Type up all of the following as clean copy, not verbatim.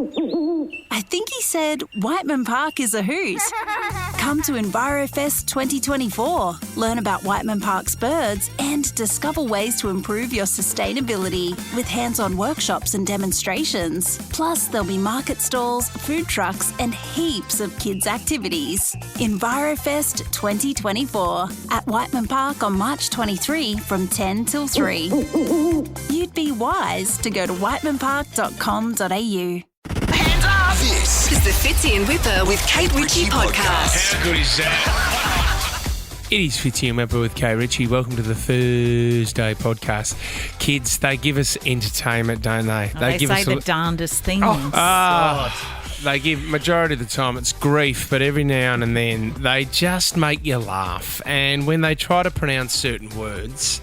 I think he said Whiteman Park is a hoot. Come to EnviroFest 2024. Learn about Whiteman Park's birds and discover ways to improve your sustainability with hands-on workshops and demonstrations. Plus, there'll be market stalls, food trucks and heaps of kids' activities. EnviroFest 2024 at Whiteman Park on March 23 from 10 till 3. You'd be wise to go to whitemanpark.com.au. This is the Fitzy and Whipper with Kate Ritchie podcast. How good is that? It is Fitzy and Whipper with Kate Ritchie. Welcome to the Thursday podcast. Kids, they give us entertainment, don't they? They give say us the darndest things. They give, majority of the time it's grief, but every now and then they just make you laugh. And when they try to pronounce certain words,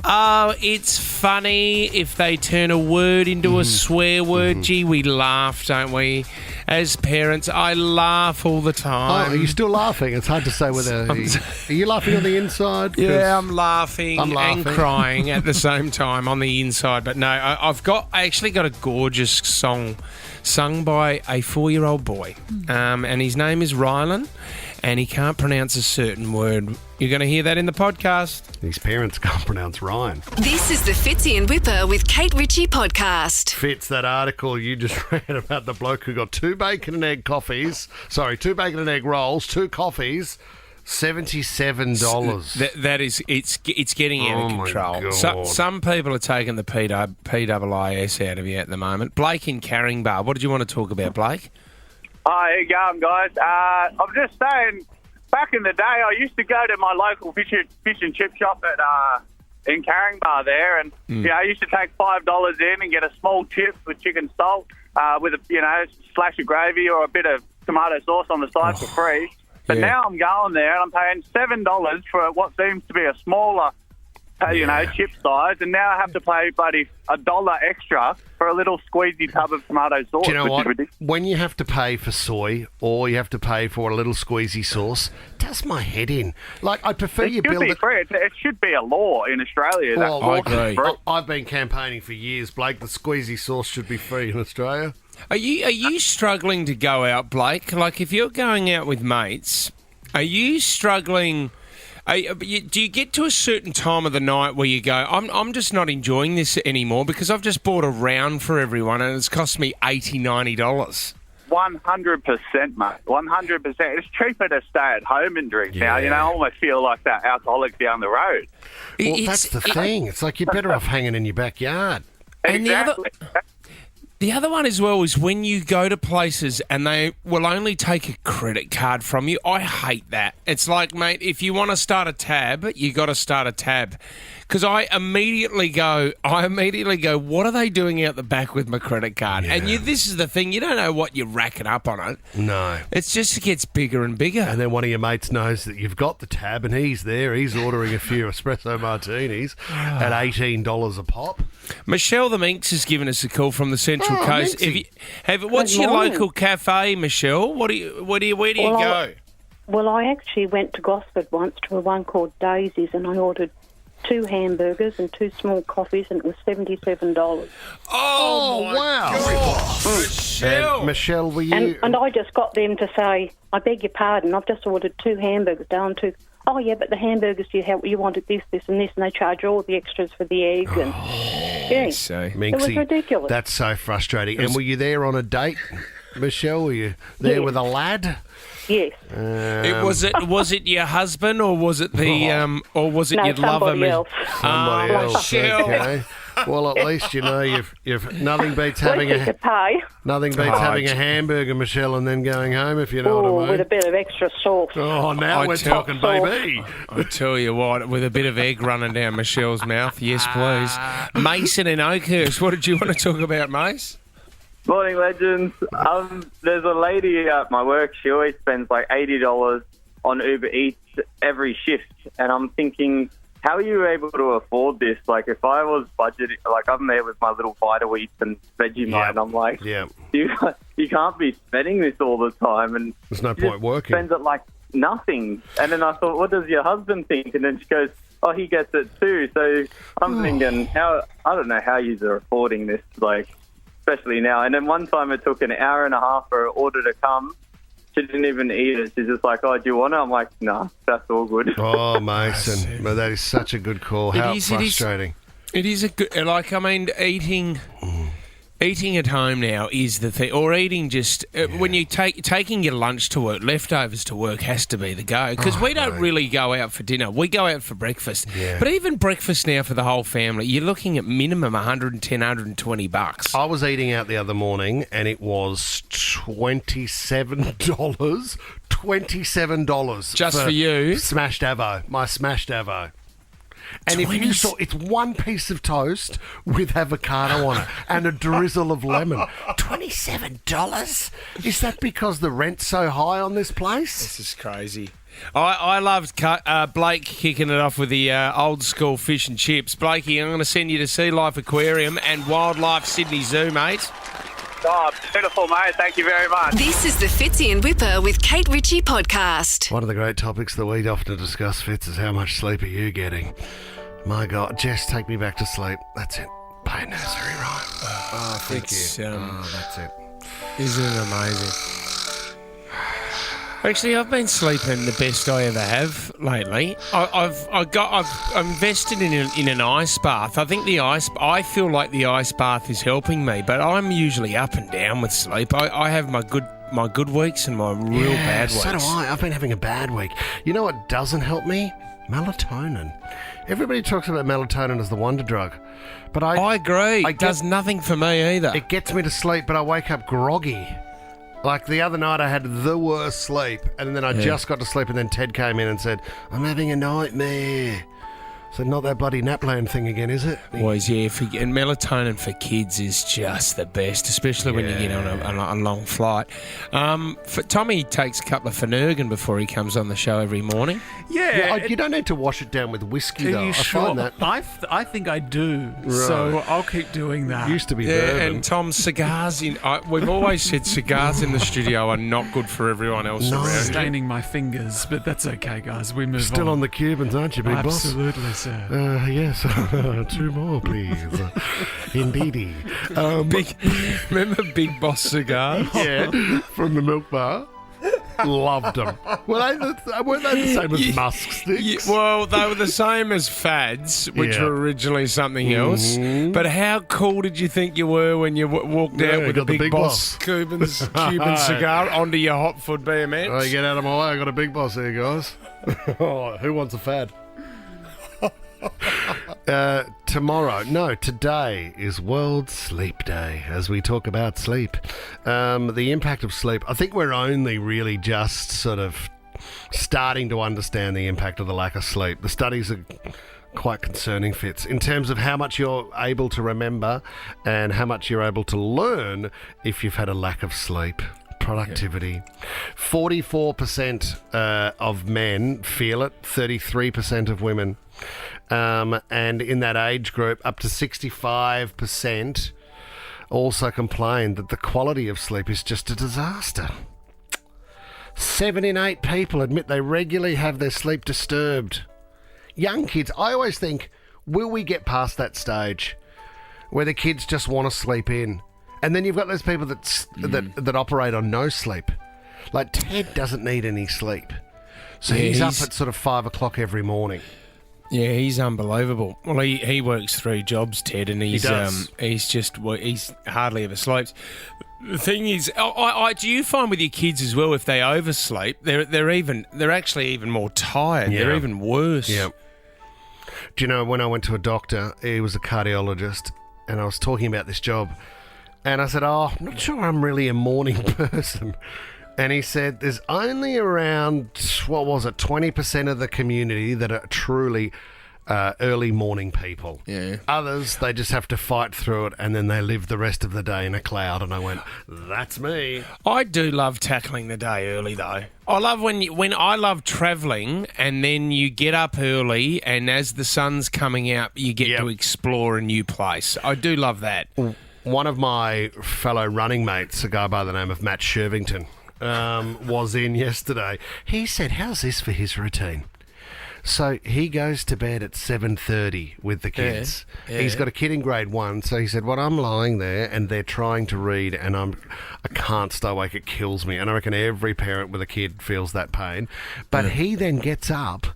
it's funny if they turn a word into a swear word. Gee, we laugh, don't we? As parents, I laugh all the time. Oh, are you still laughing? It's hard to say whether... Are you laughing on the inside? Yeah, I'm laughing and crying at the same time on the inside. But no, I actually got a gorgeous song sung by a 4-year-old boy. And his name is Rylan, and he can't pronounce a certain word. You're going to hear that in the podcast. His parents can't pronounce Ryan. This is the Fitzy and Whipper with Kate Ritchie podcast. Fitz, that article you just read about the bloke who got 2 bacon and egg rolls, 2 coffees, $77. That is, it's getting out of control. God. Some people are taking the PIIS out of you at the moment. Blake in Caringbah, what did you want to talk about, Blake? Hi, how you going, guys? I'm just saying, back in the day, I used to go to my local fish and chip shop at in Caringbah there, and I used to take $5 in and get a small chip with chicken salt with a slash of gravy or a bit of tomato sauce on the side for free. But now I'm going there and I'm paying $7 for what seems to be a smaller, chip size, and now I have to pay, buddy, $1 extra for a little squeezy tub of tomato sauce. Do you know what? When you have to pay for soy or you have to pay for a little squeezy sauce, it does my head in. Like, I prefer you build it. Free. It should be a law in Australia. Well, I agree. I've been campaigning for years, Blake. The squeezy sauce should be free in Australia. Are you struggling to go out, Blake? Like, if you're going out with mates, are you struggling? Do you get to a certain time of the night where you go, I'm just not enjoying this anymore because I've just bought a round for everyone and it's cost me $80, $90? 100%, mate. 100%. It's cheaper to stay at home and drink now. I almost feel like that alcoholic down the road. Well, that's the thing. It's like you're better off hanging in your backyard. Exactly. The other one as well is when you go to places and they will only take a credit card from you. I hate that. It's like, mate, if you want to start a tab, you got to start a tab. Because I immediately go, what are they doing out the back with my credit card? Yeah. And this is the thing, you don't know what you're racking up on it. No. It gets bigger and bigger. And then one of your mates knows that you've got the tab and he's there. He's ordering a few espresso martinis at $18 a pop. Michelle the Minx has given us a call from the Central Coast. What's your local cafe, Michelle? Where do you go? I actually went to Gosford once to one called Daisy's and I ordered 2 hamburgers and 2 small coffees, and it was $77. Oh wow. Michelle. Michelle, were you... And I just got them to say, I beg your pardon, I've just ordered 2 hamburgers down to... Oh, yeah, but the hamburgers you wanted this, and this, and they charge all the extras for the eggs. And Minxie, it was ridiculous. That's so frustrating. And were you there on a date, Michelle? Were you there with a lad? Yes. Was it your husband or was it your lover? Else. Somebody else. Okay. Well, at least you've nothing beats having a hamburger, Michelle, and then going home, if you know what I mean. With a bit of extra sauce. Oh, now we're talking, baby. I tell you what, with a bit of egg running down Michelle's mouth, yes, please. Mason in Oakhurst, what did you want to talk about, Mace? Morning, legends. There's a lady at my work. She always spends like $80 on Uber Eats every shift, and I'm thinking, how are you able to afford this? Like, if I was budgeting, like, I'm there with my little Vita-Weats and Vegemite, and I'm like, you can't be spending this all the time. And there's no point working. Spends it like nothing. And then I thought, what does your husband think? And then she goes, oh, he gets it too. So I'm thinking, I don't know how you're affording this. Like, especially now. And then one time it took an hour and a half for an order to come. She didn't even eat it. She's just like, oh, do you want it? I'm like, no, that's all good. Oh, Mason. Well, that is such a good call. How frustrating. It is a good, like, I mean, eating at home now is the thing, or eating just when you taking your lunch to work, leftovers to work has to be the go, because we don't really go out for dinner. We go out for breakfast. Yeah. But even breakfast now for the whole family, you're looking at minimum $110, $120. I was eating out the other morning and it was $27. $27 Just for you? Smashed Avo, my smashed Avo. And if you saw, it's one piece of toast with avocado on it and a drizzle of lemon. $27? Is that because the rent's so high on this place? This is crazy. I loved Blake kicking it off with the old school fish and chips. Blakey, I'm going to send you to Sea Life Aquarium and Wildlife Sydney Zoo, mate. Oh, beautiful, mate. Thank you very much. This is the Fitzy and Whipper with Kate Ritchie podcast. One of the great topics that we often discuss, Fitz, is how much sleep are you getting? My God, Jess, take me back to sleep. That's it. Pay nursery, right? Oh, thank you. That's it. Isn't it amazing? Actually, I've been sleeping the best I ever have lately. I've invested in an ice bath. I think I feel like the ice bath is helping me, but I'm usually up and down with sleep. I have my good weeks and my real bad weeks. So do I. I've been having a bad week. You know what doesn't help me? Melatonin. Everybody talks about melatonin as the wonder drug, but I agree. It does nothing for me either. It gets me to sleep, but I wake up groggy. Like the other night I had the worst sleep, and then I just got to sleep, and then Ted came in and said, I'm having a nightmare. So not that bloody Naplan thing again, is it? Always, yeah. And melatonin for kids is just the best, especially when you get on a long flight. Tommy takes a couple of Finurgan before he comes on the show every morning. Yeah. You don't need to wash it down with whiskey, though. Are you I sure? find that. I think I do. Right. So I'll keep doing that. Used to be bourbon. And Tom's cigars we've always said cigars in the studio are not good for everyone else around. Staining my fingers, but that's okay, guys. We move on. Still on the Cubans, aren't you, big boss? Absolutely, sir. Yes, 2 more, please. Indeedy. Remember Big Boss cigars? Yeah, from the milk bar. Loved them. Weren't they the same as musk sticks? Well, they were the same as fads, which were originally something else. But how cool did you think you were when you walked out with a Big Boss Cuban cigar onto your Hotfoot BMX? Oh, get out of my way. I got a Big Boss here, guys. Who wants a fad? Today is World Sleep Day, as we talk about sleep. The impact of sleep. I think we're only really just sort of starting to understand the impact of the lack of sleep. The studies are quite concerning, Fitz, in terms of how much you're able to remember and how much you're able to learn if you've had a lack of sleep. Productivity. 44% of men feel it, 33% of women. And in that age group, up to 65% also complained that the quality of sleep is just a disaster. 7 in 8 people admit they regularly have their sleep disturbed. Young kids, I always think, will we get past that stage where the kids just want to sleep in? And then you've got those people that operate on no sleep. Like Ted doesn't need any sleep. So he's up at sort of 5 o'clock every morning. Yeah, he's unbelievable. Well, he works 3 jobs, Ted, and he's he's hardly ever sleeps. The thing is, do you find with your kids as well, if they oversleep, they're actually even more tired. Yeah. They're even worse. Yeah. Do you know, when I went to a doctor, he was a cardiologist, and I was talking about this job, and I said, I'm not sure I'm really a morning person. And he said there's only around, 20% of the community that are truly early morning people. Yeah. Others, they just have to fight through it, and then they live the rest of the day in a cloud. And I went, that's me. I do love tackling the day early, though. I love when I love travelling, and then you get up early, and as the sun's coming out, you get to explore a new place. I do love that. One of my fellow running mates, a guy by the name of Matt Shervington, was in yesterday. He said, how's this for his routine? So he goes to bed at 7:30 with the kids. Yeah. He's got a kid in grade 1, so he said, "Well, I'm lying there and they're trying to read, and I can't stay awake. It kills me." And I reckon every parent with a kid feels that pain. But he then gets up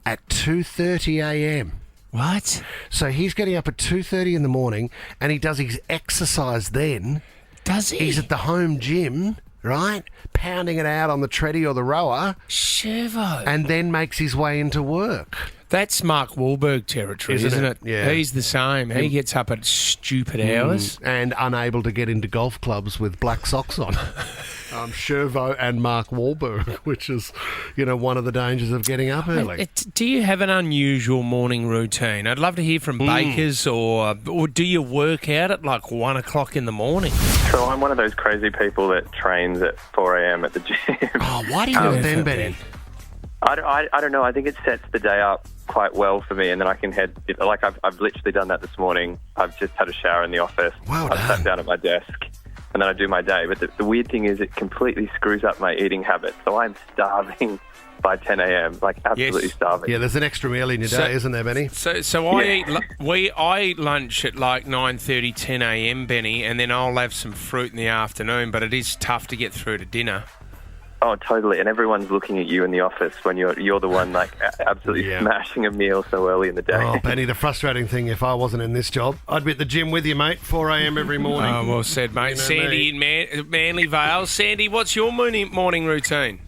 at 2:30 a.m. What? So he's getting up at 2:30 in the morning, and he does his exercise then. Does he? He's at the home gym, right? Pounding it out on the treadie or the rower, Chevo. and then makes his way into work. That's Mark Wahlberg territory, isn't it? Yeah. He's the same. He gets up at stupid hours. And unable to get into golf clubs with black socks on. Chervo and Mark Wahlberg, which is, one of the dangers of getting up early. Do you have an unusual morning routine? I'd love to hear from bakers, or do you work out at like 1 o'clock in the morning? So I'm one of those crazy people that trains at 4 a.m. at the gym. Oh, why do you do it then, Benny? I don't know. I think it sets the day up quite well for me, and then I can head. Like I've literally done that this morning. I've just had a shower in the office. Well I've done. sat down at my desk, and then I do my day. But the weird thing is, it completely screws up my eating habits. So I'm starving by 10 a.m. Like absolutely starving. Yeah, there's an extra meal in your day, isn't there, Benny? So I eat lunch at like 9:30, 10 a.m, Benny, and then I'll have some fruit in the afternoon. But it is tough to get through to dinner. Oh, totally. And everyone's looking at you in the office when you're the one like absolutely smashing a meal so early in the day. Oh, Benny, the frustrating thing, if I wasn't in this job, I'd be at the gym with you, mate, 4 a.m. every morning. Oh, well said, mate. Sandy in Manly Vale. Sandy, what's your morning routine?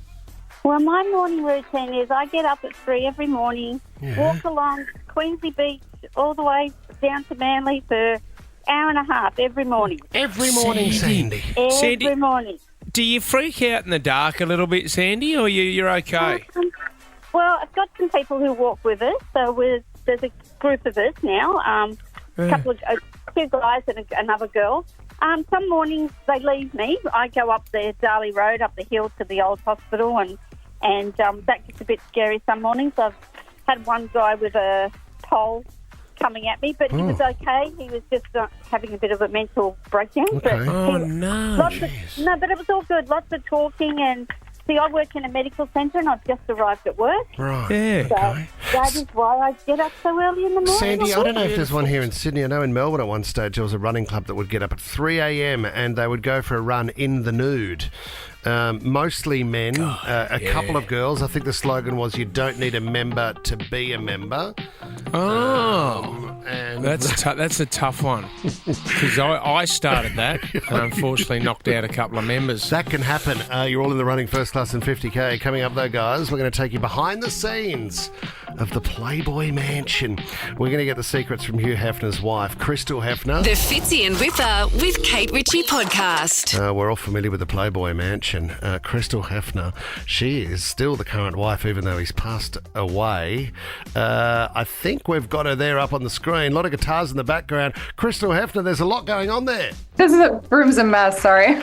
Well, my morning routine is I get up at 3 every morning, walk along Queensley Beach all the way down to Manly for an hour and a half every morning. Every morning, Sandy. Every morning. Do you freak out in the dark a little bit, Sandy, or you're okay? Well, I've got some people who walk with us, so there's a group of us now, two guys and another girl. Some mornings they leave me. I go up the Darley Road, up the hill to the old hospital, and that gets a bit scary some mornings. I've had one guy with a pole coming at me, but he was okay. He was just having a bit of a mental breakdown. Okay. But but it was all good. Lots of talking, and see, I work in a medical centre, and I've just arrived at work. Right. Yeah. So that is why I get up so early in the morning. Sandy, I don't know if there's one here in Sydney. I know in Melbourne at one stage there was a running club that would get up at 3 a.m. and they would go for a run in the nude. Mostly men, a couple of girls. I think the slogan was, "You don't need a member to be a member." And That's a tough one, because I started that and unfortunately knocked out a couple of members. that can happen. You're all in the running, first class and 50k. Coming up though, guys, we're going to take you behind the scenes of the Playboy Mansion. We're going to get the secrets from Hugh Hefner's wife, Crystal Hefner. The Fitzy and Whipper with Kate Ritchie podcast. We're all familiar with the Playboy Mansion. Crystal Hefner, she is still the current wife, even though he's passed away. I think we've got her there up on the screen. A lot of guitars in the background. Crystal Hefner, there's a lot going on there. This room's a mess, sorry.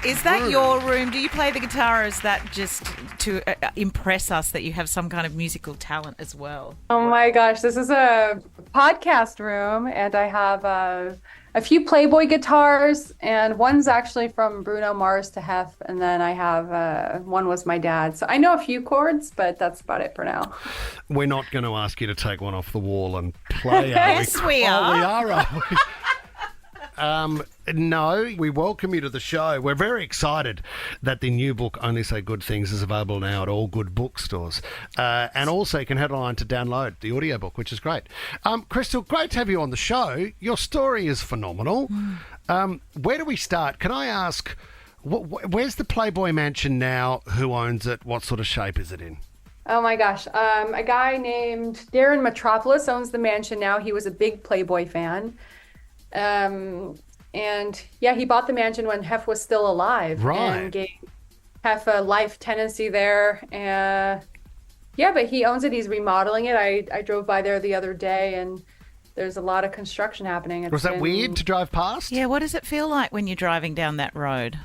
Is that your room? Do you play the guitar, or is that just to impress us that you have some kind of musical talent as well? Oh my gosh, this is a podcast room, and I have a few Playboy guitars, and one's actually from Bruno Mars to Hef, and then I have one was my dad. So I know a few chords, but that's about it for now. We're not going to ask you to take one off the wall and play, are Yes, we are. Oh, we are we? No, we welcome you to the show. We're very excited that the new book, Only Say Good Things, is available now at all good bookstores. And also you can head online to download the audiobook, which is great. Crystal, great to have you on the show. Your story is phenomenal. Where do we start? Can I ask, where's the Playboy Mansion now? Who owns it? What sort of shape is it in? Oh my gosh. A guy named Darren Metropolis owns the mansion now. He was a big Playboy fan. And yeah, he bought the mansion when Hef was still alive. Right. And gave Hef a life tenancy there. Yeah, but he owns it. He's remodeling it. I drove by there the other day, and there's a lot of construction happening. Was that weird to drive past? Yeah, what does it feel like when you're driving down that road?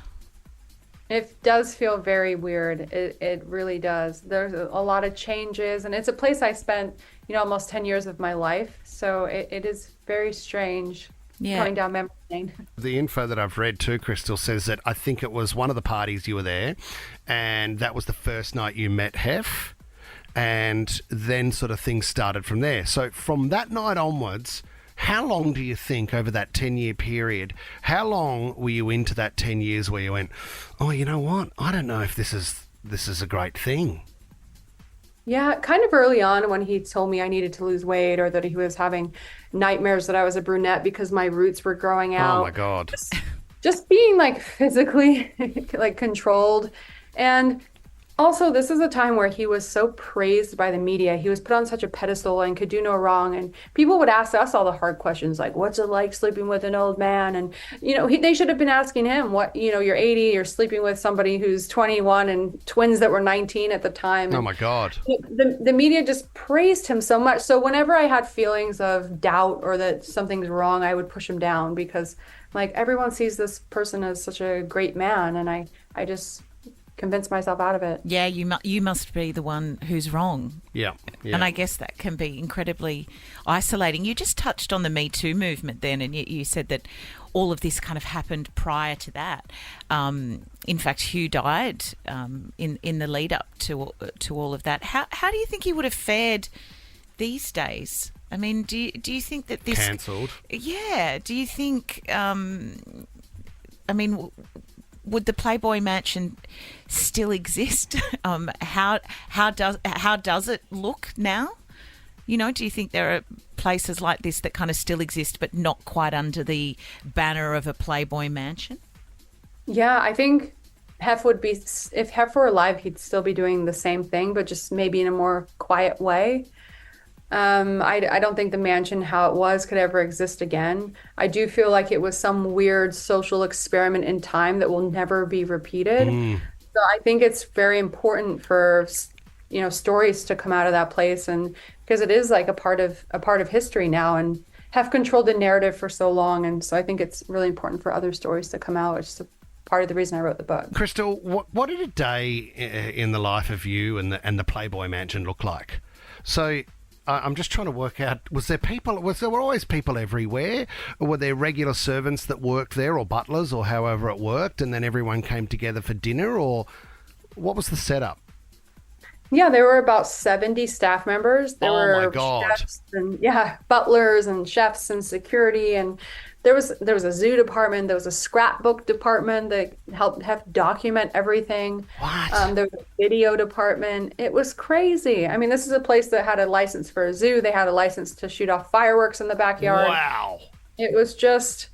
It does feel very weird. It really does. There's a lot of changes, and it's a place I spent, almost 10 years of my life. So it is very strange. Yeah. Going down memory lane. The info that I've read too, Crystal, says that I think it was one of the parties you were there, and that was the first night you met Hef. and then sort of things started from there. So from that night onwards, how long do you think over that 10-year period, how long were you into that 10 years where you went, oh, you know what? I don't know if this is a great thing. Yeah, kind of early on when he told me I needed to lose weight or that he was having nightmares that I was a brunette because my roots were growing out. Oh my God. Just being like physically like controlled. And also, this is a time where he was so praised by the media. He was put on such a pedestal and could do no wrong. And people would ask us all the hard questions, like, what's it like sleeping with an old man? And, they should have been asking him, you're 80, you're sleeping with somebody who's 21 and twins that were 19 at the time. Oh, my God. The media just praised him so much. So whenever I had feelings of doubt or that something's wrong, I would push him down because, like, everyone sees this person as such a great man. And I just convince myself out of it. Yeah, you must be the one who's wrong. Yeah. And I guess that can be incredibly isolating. You just touched on the Me Too movement then, and you said that all of this kind of happened prior to that. In fact, Hugh died in the lead up to all of that. How do you think he would have fared these days? I mean, do you think that this cancelled? Yeah. Do you think? Would the Playboy Mansion still exist? How does it look now? Do you think there are places like this that kind of still exist, but not quite under the banner of a Playboy Mansion? Yeah, I think if Hef were alive, he'd still be doing the same thing, but just maybe in a more quiet way. I don't think the mansion, how it was, could ever exist again. I do feel like it was some weird social experiment in time that will never be repeated. So I think it's very important for, stories to come out of that place, and because it is like a part of history now, and have controlled the narrative for so long. And so I think it's really important for other stories to come out. It's part of the reason I wrote the book. Crystal, what did a day in the life of you and the Playboy Mansion look like? So I'm just trying to work out, there were always people everywhere? Or were there regular servants that worked there, or butlers, or however it worked, and then everyone came together for dinner? Or what was the setup? Yeah, there were about 70 staff members. There were my God. Chefs and butlers and chefs and security, and there was a zoo department. There was a scrapbook department that helped document everything. What? There was a video department. It was crazy. I mean, this is a place that had a license for a zoo. They had a license to shoot off fireworks in the backyard. Wow. It was just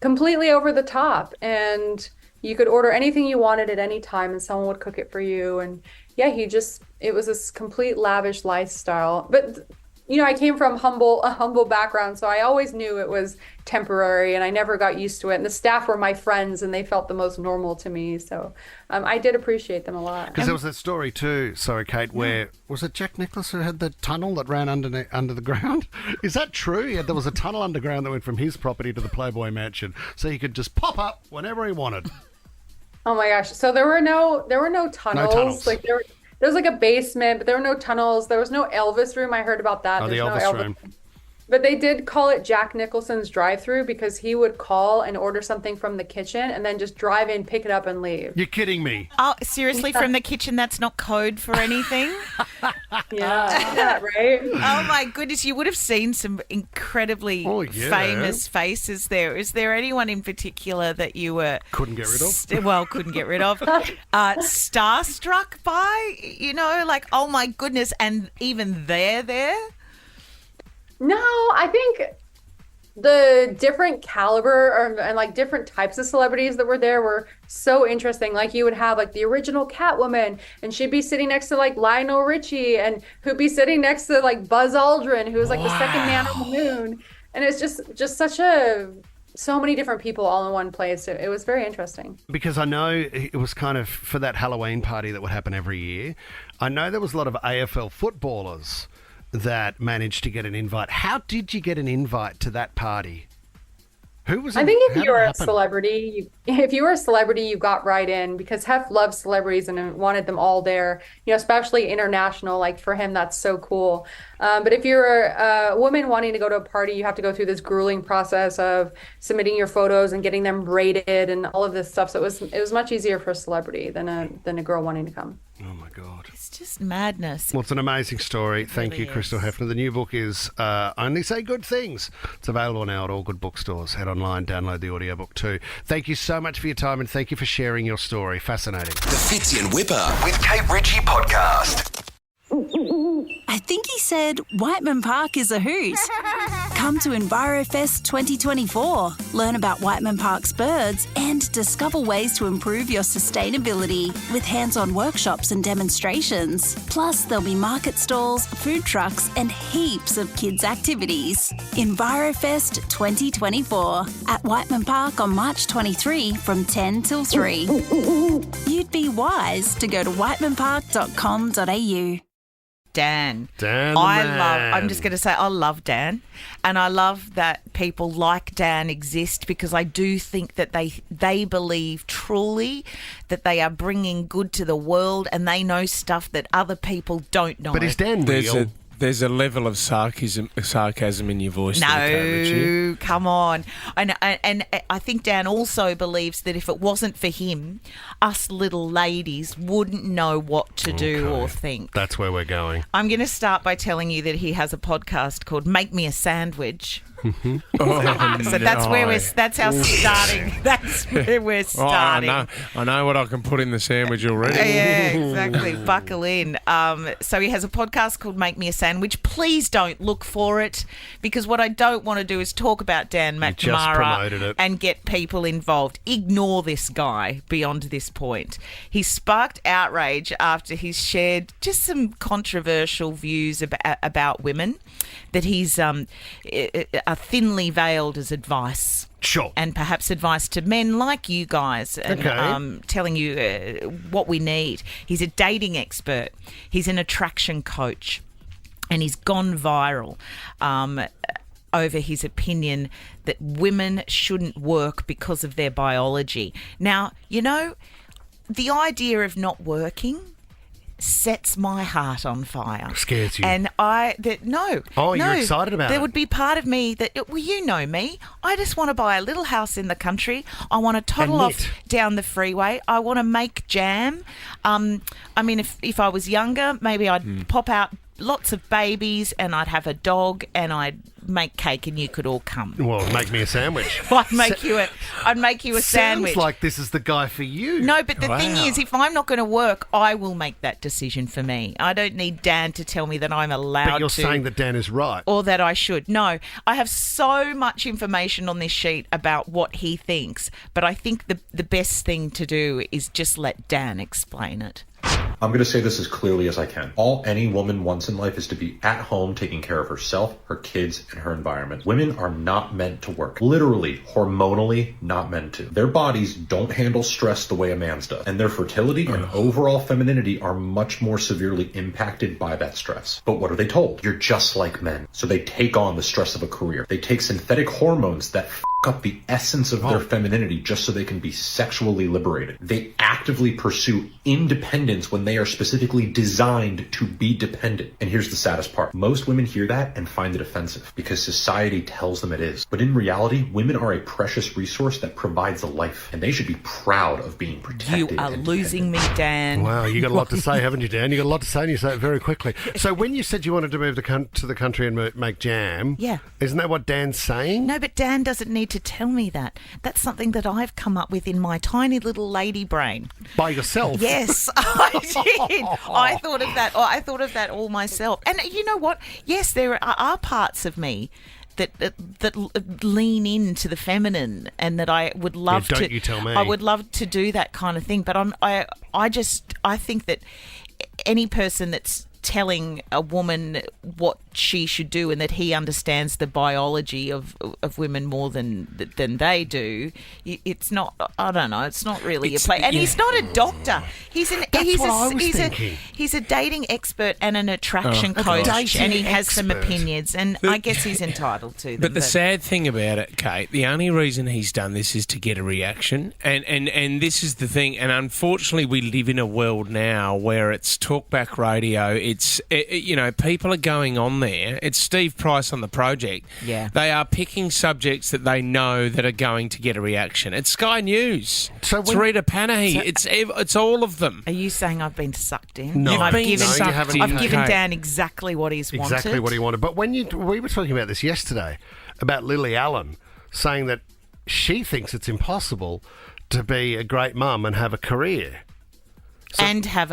completely over the top, and you could order anything you wanted at any time, and someone would cook it for you. And yeah, it was this complete lavish lifestyle. But I came from a humble background, so I always knew it was temporary, and I never got used to it. And the staff were my friends, and they felt the most normal to me. So I did appreciate them a lot. Because there was that story too, sorry, Kate, where, was it Jack Nicklaus who had the tunnel that ran under the ground? Is that true? Yeah, there was a tunnel underground that went from his property to the Playboy Mansion, so he could just pop up whenever he wanted. Oh my gosh! So there were no tunnels. No tunnels. Like there was like a basement, but there were no tunnels. There was no Elvis room. I heard about that. Oh, There's the no Elvis room. But they did call it Jack Nicholson's drive-through because he would call and order something from the kitchen and then just drive in, pick it up, and leave. You're kidding me. Oh, seriously? From the kitchen? That's not code for anything? Yeah, right? Oh, my goodness. You would have seen some incredibly famous faces there. Is there anyone in particular that you were... Couldn't get rid of? Couldn't get rid of. Starstruck by? Like, oh, my goodness. And even they're there? No, I think the different caliber and like different types of celebrities that were there were so interesting. Like you would have like the original Catwoman, and she'd be sitting next to like Lionel Richie, and who'd be sitting next to like Buzz Aldrin, who was like the second man on the moon. And it's just so many different people all in one place. It was very interesting. Because I know it was kind of for that Halloween party that would happen every year. I know there was a lot of AFL footballers that managed to get an invite. How did you get an invite to that party? Who was? I think if you were a celebrity, you got right in, because Hef loved celebrities and wanted them all there. Especially international. Like for him, that's so cool. But if you're a woman wanting to go to a party, you have to go through this grueling process of submitting your photos and getting them rated and all of this stuff. So it was much easier for a celebrity than a girl wanting to come. Oh my God. It's just madness. Well, it's an amazing story. Thank you, Crystal Hefner. The new book is Only Say Good Things. It's available now at all good bookstores. Head online, download the audiobook too. Thank you so much for your time and thank you for sharing your story. Fascinating. The Fitzy and Whipper with Kate Ritchie podcast. I think he said Whiteman Park is a hoot. Come to EnviroFest 2024. Learn about Whiteman Park's birds and discover ways to improve your sustainability with hands-on workshops and demonstrations. Plus, there'll be market stalls, food trucks and heaps of kids' activities. EnviroFest 2024 at Whiteman Park on March 23 from 10 till 3. You'd be wise to go to whitemanpark.com.au. Dan. Dan the man. I'm just going to say, I love Dan. And I love that people like Dan exist because I do think that they believe truly that they are bringing good to the world and they know stuff that other people don't know. But is Dan real? There's a level of sarcasm in your voice. No, come on. And I think Dan also believes that if it wasn't for him, us little ladies wouldn't know what to do or think. That's where we're going. I'm going to start by telling you that he has a podcast called Make Me a Sandwich. Oh, so that's where that's our starting. That's where we're starting. I know what I can put in the sandwich already. Yeah, exactly. Buckle in. So he has a podcast called Make Me a Sandwich. Please don't look for it because what I don't want to do is talk about Dan McNamara and get people involved. Ignore this guy beyond this point. He sparked outrage after he's shared just some controversial views about women that he's thinly veiled as advice. Sure. And perhaps advice to men like you guys and telling you what we need. He's a dating expert. He's an attraction coach. And he's gone viral over his opinion that women shouldn't work because of their biology. Now, you know, the idea of not working sets my heart on fire. Scares you. And you're excited about it. There would be part of me that, well, you know me. I just want to buy a little house in the country. I want to toddle off down the freeway. I want to make jam. I mean, if I was younger, maybe I'd pop out lots of babies and I'd have a dog and I'd make cake and you could all come. Well, make me a sandwich. I'd make you a sandwich. Sounds like this is the guy for you. No, but the thing is, if I'm not going to work, I will make that decision for me. I don't need Dan to tell me that I'm allowed to. But you're saying that Dan is right. Or that I should. No, I have so much information on this sheet about what he thinks, but I think the best thing to do is just let Dan explain it. I'm going to say this as clearly as I can. All any woman wants in life is to be at home taking care of herself, her kids, and her environment. Women are not meant to work. Literally, hormonally, not meant to. Their bodies don't handle stress the way a man's does. And their fertility and overall femininity are much more severely impacted by that stress. But what are they told? You're just like men. So they take on the stress of a career. They take synthetic hormones that up the essence of their femininity just so they can be sexually liberated. They actively pursue independence when they are specifically designed to be dependent. And here's the saddest part. Most women hear that and find it offensive because society tells them it is. But in reality, women are a precious resource that provides a life, and they should be proud of being protected. You are losing me, Dan. Wow, you got a lot to say, haven't you, Dan? You got a lot to say and you say it very quickly. So when you said you wanted to move to the country and make jam, isn't that what Dan's saying? No, but Dan doesn't need to tell me that. That's something that I've come up with in my tiny little lady brain. By yourself? Yes, I did. I thought of that. I thought of that all myself. And you know what? Yes, there are parts of me that lean into the feminine, and that I would love to. Don't you tell me? I would love to do that kind of thing. But I think that any person that's telling a woman what she should do and that he understands the biology of women more than they do, it's not, I don't know, it's not really a play. And he's not a doctor. He's a dating expert and an attraction coach, and he has some opinions, and I guess he's entitled to them. But the sad thing about it, Kate, the only reason he's done this is to get a reaction, and this is the thing, and unfortunately we live in a world now where it's talkback radio. It's people are going on there. It's Steve Price on The Project. Yeah. They are picking subjects that they know that are going to get a reaction. It's Sky News. It's Rita Panahi. It's all of them. Are you saying I've been sucked in? No, You've been sucked in. I've given Kate. Dan exactly what he's wanted. Exactly what he wanted. But we were talking about this yesterday, about Lily Allen saying that she thinks it's impossible to be a great mum and have a career. And have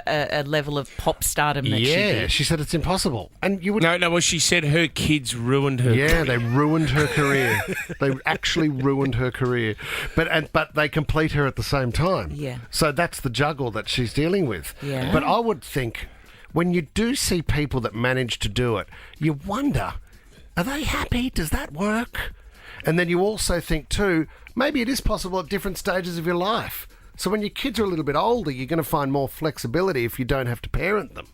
a level of pop stardom that she did. She said it's impossible. And you would Well, she said her kids ruined her career. Yeah, they ruined her career. They actually ruined her career. But they complete her at the same time. Yeah. So that's the juggle that she's dealing with. Yeah. But I would think when you do see people that manage to do it, you wonder, are they happy? Does that work? And then you also think too, maybe it is possible at different stages of your life. So when your kids are a little bit older, you're going to find more flexibility if you don't have to parent them.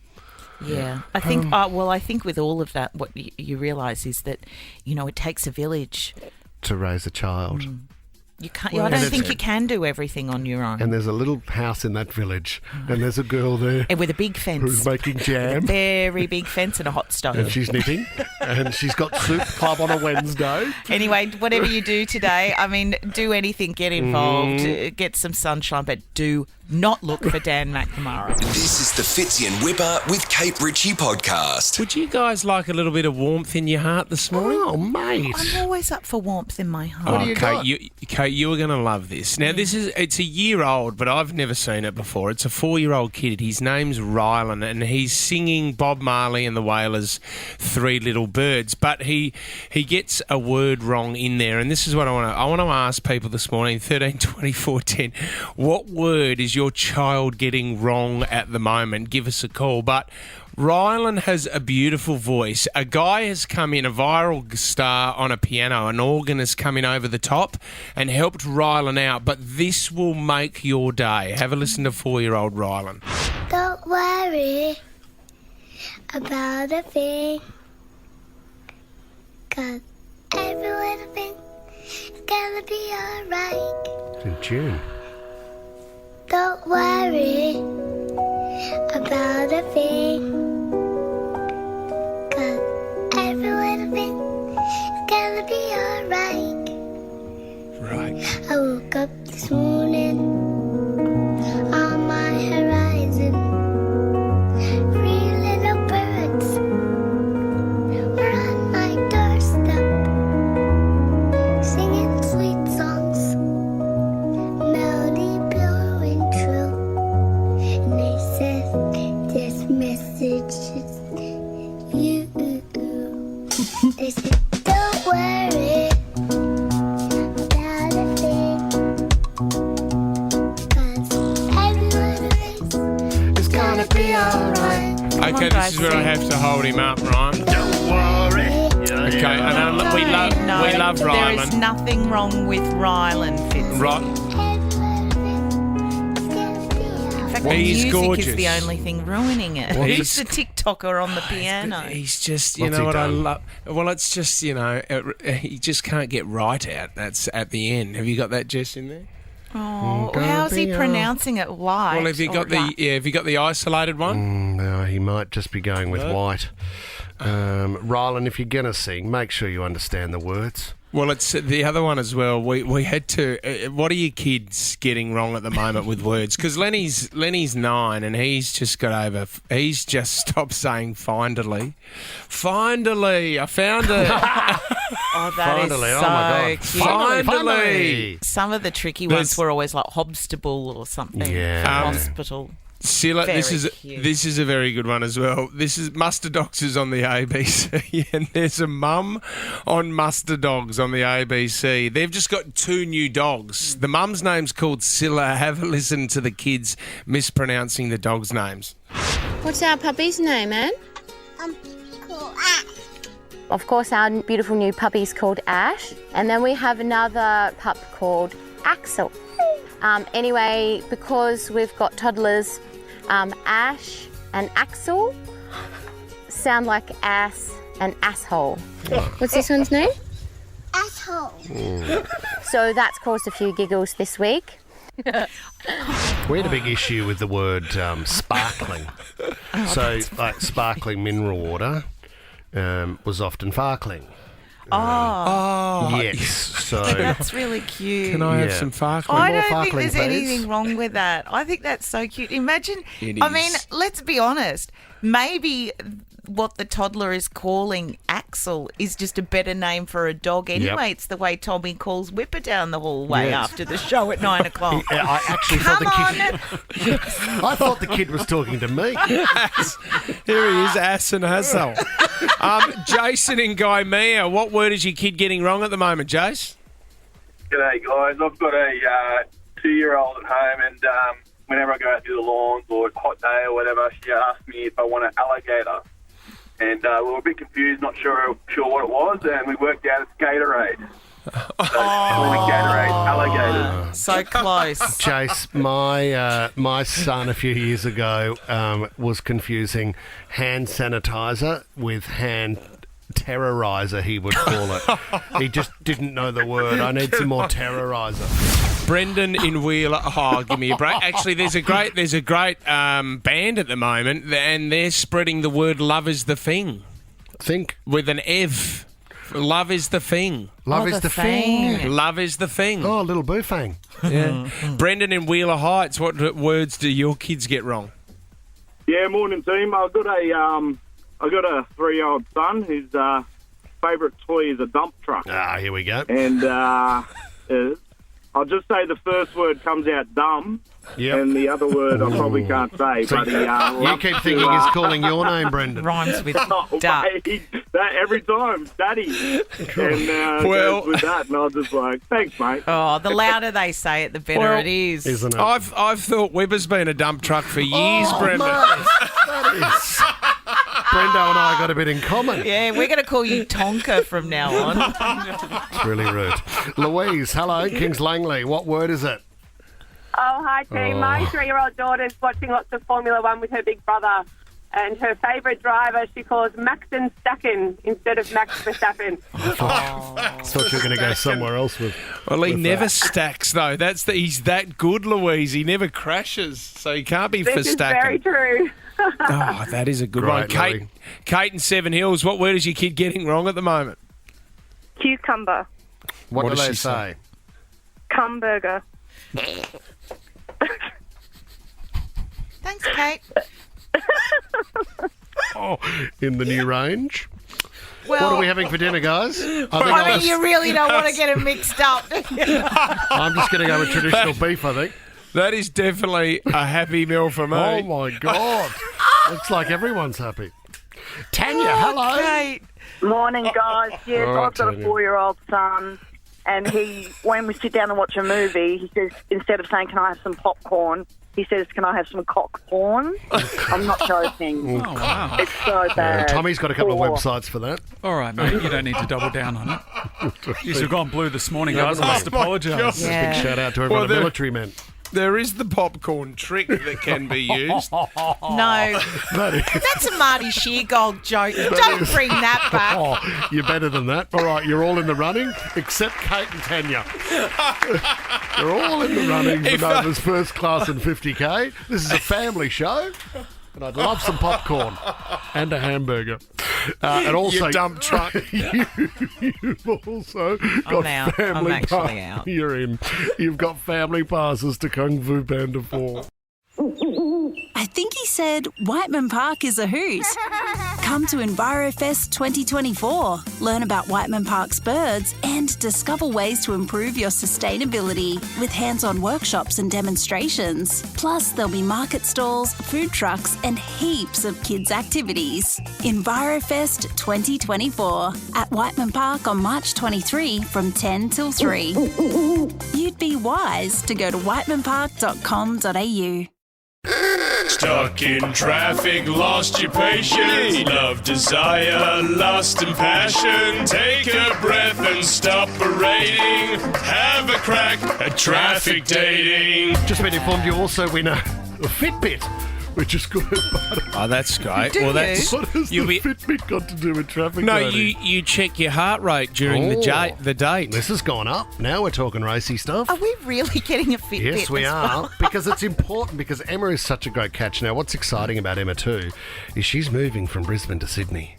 Yeah, I think. I think with all of that, what you realise is that, it takes a village to raise a child. You can't. I don't think you can do everything on your own. And there's a little house in that village, and there's a girl there with a big fence who's making jam, a very big fence and a hot stove, and she's knitting, and she's got soup club on a Wednesday. Anyway, whatever you do today, do anything, get involved, get some sunshine, but do not look for Dan McNamara. This is the Fitzy and Whipper with Kate Ritchie podcast. Would you guys like a little bit of warmth in your heart this morning? Oh, mate. I'm always up for warmth in my heart. Kate, you are going to love this. Now, it's a year old, but I've never seen it before. It's a 4-year-old kid. His name's Rylan, and he's singing Bob Marley and the Wailers' Three Little Birds, but he gets a word wrong in there, and this is what I want to ask people this morning, 13 24 10, what word is your child getting wrong at the moment? Give us a call. But Rylan has a beautiful voice. A guy has come in, a viral star on a piano, an organ has come in over the top and helped Rylan out. But this will make your day. Have a listen to 4-year-old Rylan. Don't worry about a thing, 'cause every little thing is gonna be alright. It's in tune. Don't worry about a thing, 'cause every little thing is gonna be alright. Right. I woke up this morning on my horizon. 3 little birds were on my doorstep, singing sweet songs, melody blowing true. And they said, this message is you. They said, don't worry about a thing, 'cause everyone is gonna be alright. Okay, this is where I have to hold him up, Ryan. Don't worry. Okay, and we love Rylan. There is nothing wrong with Rylan, Fitz. In fact, the He's music gorgeous. is the only thing ruining it. Well, Who's the TikToker on the piano? He's just, What's you know he what I done? love? Well, it's just, he just can't get right out. That's at the end. Have you got that, Jess, in there? Oh, how's he pronouncing it? Light? Well, have you got the isolated one? No, he might just be going with white. Rylan, if you're going to sing, make sure you understand the words. Well, it's the other one as well. We had to. What are your kids getting wrong at the moment with words? Because Lenny's 9 and he's just got over. He's just stopped saying "finally." Finally, I found it. Oh, that is Finally, so oh my God. cute. Finally. Some of the tricky ones were always like Hobstable or something. Yeah. Hospital. Silla, Very this cute. is a very good one as well. This is Muster Dogs is on the ABC, and there's a mum on Muster Dogs on the ABC. They've just got 2 new dogs. The mum's name's called Silla. Have a listen to the kids mispronouncing the dogs' names. What's our puppy's name, Anne? Cool. Ah. Of course, our beautiful new puppy's called Ash. And then we have another pup called Axel. Anyway, because we've got toddlers, Ash and Axel sound like ass and asshole. What's this one's name? Asshole. So that's caused a few giggles this week. We had a big issue with the word sparkling. So, like, sparkling mineral water was often farkling. Yes. So that's really cute. Can I have some farkling? I More don't think farkling, there's please. anything wrong with that. I think that's so cute. Imagine, It I mean, is. let's be honest. Maybe what the toddler is calling Axel is just a better name for a dog anyway. It's the way Tommy calls Whipper down the hallway Yes. after the show at 9 o'clock. I actually Come thought the kid. I thought the kid was talking to me. Here he is, Ass and Hassel. Jason in Gaimea, what word is your kid getting wrong at the moment, Jace? G'day, guys. I've got a 2-year-old at home, and whenever I go out to the lawns or a hot day or whatever, she asks me if I want an alligator. And we were a bit confused, not sure what it was, and we worked out it's Gatorade. So calling it Gatorade alligator. So close. Jace, my son a few years ago was confusing hand sanitizer with hand terrorizer, he would call it. He just didn't know the word. I need some more terrorizer. Brendan in Wheeler. Oh, give me a break. Actually, there's a great band at the moment, and they're spreading the word "love is the thing." Think with an F. Love is the thing. Love is the thing. Love is the thing. Oh, little boofang. Yeah. Brendan in Wheeler Heights. What words do your kids get wrong? Yeah, morning team. I've got a 3-year-old son whose favourite toy is a dump truck. Ah, here we go. And I'll just say the first word comes out dumb, and the other word I probably can't say. So but you keep thinking he's calling your name, Brendan. Rhymes with duck. That every time, Daddy. And goes with that, and I was just like, thanks, mate. Oh, the louder they say it, the better it is. Isn't it? I've thought Webber's been a dump truck for years, Brendan. Brendo and I got a bit in common. Yeah, we're going to call you Tonka from now on. It's really rude. Louise, hello, Kings Langley. What word is it? Oh, hi, team. My 3-year-old daughter's watching lots of Formula One with her big brother, and her favourite driver she calls Maxen Stacken instead of Max Verstappen. I thought you were going to go somewhere else with. Well, he with never that. stacks though. He's that good, Louise. He never crashes, so he can't be This is very Verstappen. true. Oh, that is a good Great, one. Louis. Kate in Seven Hills. What word is your kid getting wrong at the moment? Cucumber. What do does they she say? Cumburger. Thanks, Kate. Oh, in the new range. Well, what are we having for dinner, guys? I mean, you really don't want to get it mixed up. I'm just going to go with traditional beef, I think. That is definitely a happy meal for me. Oh, my God. Looks like everyone's happy. Tanya, hello. Kate. Morning, guys. Yes, All right, I've got a Tanya. 4-year-old son, and when we sit down and watch a movie, he says, instead of saying, can I have some popcorn, he says, can I have some cock porn? I'm not joking. Oh, wow. It's so bad. Tommy's got a couple Four. of websites for that. All right, mate. You don't need to double down on it. You should have gone blue this morning, guys. I must Oh, my apologise. God. Yeah. Big shout out to everyone at military men. There is the popcorn trick that can be used. No, that's a Marty Sheargold joke. Don't bring that back. Oh, you're better than that. All right, you're all in the running, except Kate and Tanya. You're all in the running for Nova's first class and 50K. This is a family show, and I'd love some popcorn and a hamburger. And also, You dump truck. You've also got out. family I'm actually out. You're in. You've got family passes to Kung Fu Panda 4. I think he said Whiteman Park is a hoot. Come to EnviroFest 2024. Learn about Whiteman Park's birds and discover ways to improve your sustainability with hands-on workshops and demonstrations. Plus, there'll be market stalls, food trucks and heaps of kids' activities. EnviroFest 2024 at Whiteman Park on March 23 from 10 till 3. You'd be wise to go to whitemanpark.com.au. Stuck in traffic, lost your patience. Love, desire, lust and passion. Take a breath and stop berating. Have a crack at traffic dating. Just been informed you also win a Fitbit which is good. But Oh, that's great. Do well, you? that's what has you'll the be. Fitbit got to do with traffic No, coding? you check your heart rate during the date. This has gone up. Now we're talking racy stuff. Are we really getting a Fitbit? Yes, we as are, well? because it's important, because Emma is such a great catch. Now, what's exciting about Emma too is she's moving from Brisbane to Sydney,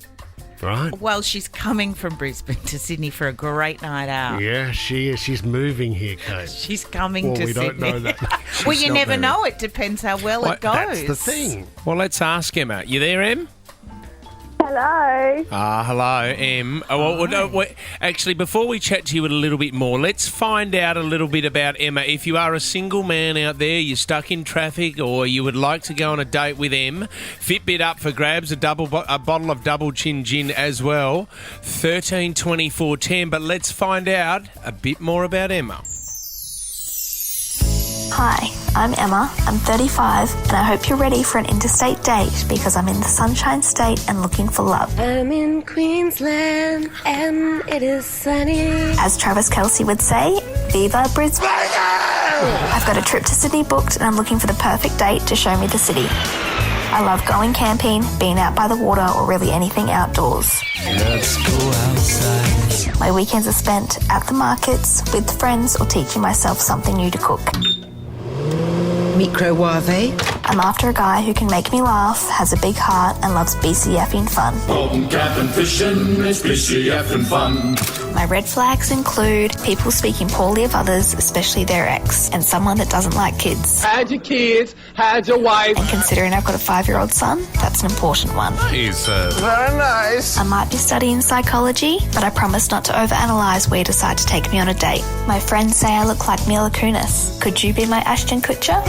right? Well, she's coming from Brisbane to Sydney for a great night out. Yeah, she is. She's moving here, Kate. She's coming Well, to we Sydney. don't know that. Well, She's you not never there. know. It depends how well it goes. That's the thing. Well, let's ask Emma. You there, Em? Hello. Hello, Em. Actually, before we chat to you a little bit more, let's find out a little bit about Emma. If you are a single man out there, you're stuck in traffic, or you would like to go on a date with Em, Fitbit up for grabs, a bottle of Double Chin Gin as well, 13 24 10. But let's find out a bit more about Emma. Hi, I'm Emma. I'm 35 and I hope you're ready for an interstate date because I'm in the Sunshine State and looking for love. I'm in Queensland and it is sunny. As Travis Kelce would say, Viva Brisbane! I've got a trip to Sydney booked and I'm looking for the perfect date to show me the city. I love going camping, being out by the water or really anything outdoors. Let's go outside. My weekends are spent at the markets, with friends or teaching myself something new to cook. Microwave. I'm after a guy who can make me laugh, has a big heart and loves BCFing fun. Golden cap and fishing is BCF and fun. My red flags include people speaking poorly of others, especially their ex, and someone that doesn't like kids. Had your kids, had your wife. And considering I've got a 5-year-old son, that's an important one. He's very nice. I might be studying psychology, but I promise not to overanalyze where you decide to take me on a date. My friends say I look like Mila Kunis. Could you be my Ashton Kutcher?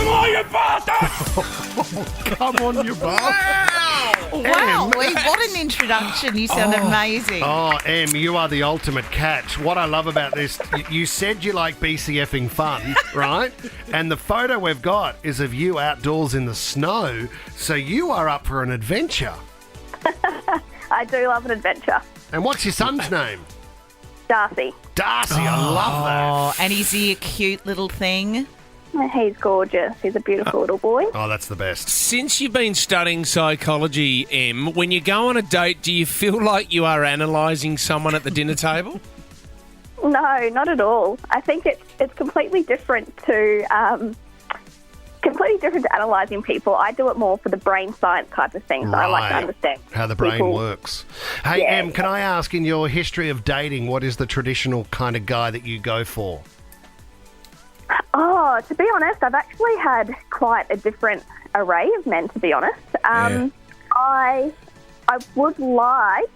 Come on, you bastard. Wow, Lee, what an introduction. You sound amazing. Oh, Em, you are the ultimate catch. What I love about this, you said you like BCFing fun, right? And the photo we've got is of you outdoors in the snow, so you are up for an adventure. I do love an adventure. And what's your son's name? Darcy. Darcy, I love that. Oh, and is he a cute little thing? He's gorgeous. He's a beautiful little boy. Oh, that's the best. Since you've been studying psychology, Em, when you go on a date, do you feel like you are analysing someone at the dinner table? No, not at all. I think it's completely different to analysing people. I do it more for the brain science type of things. I like to understand how the brain people. works. Hey, Yeah, Em, can I ask, in your history of dating, what is the traditional kind of guy that you go for? Oh, to be honest, I've actually had quite a different array of men, to be honest. I would like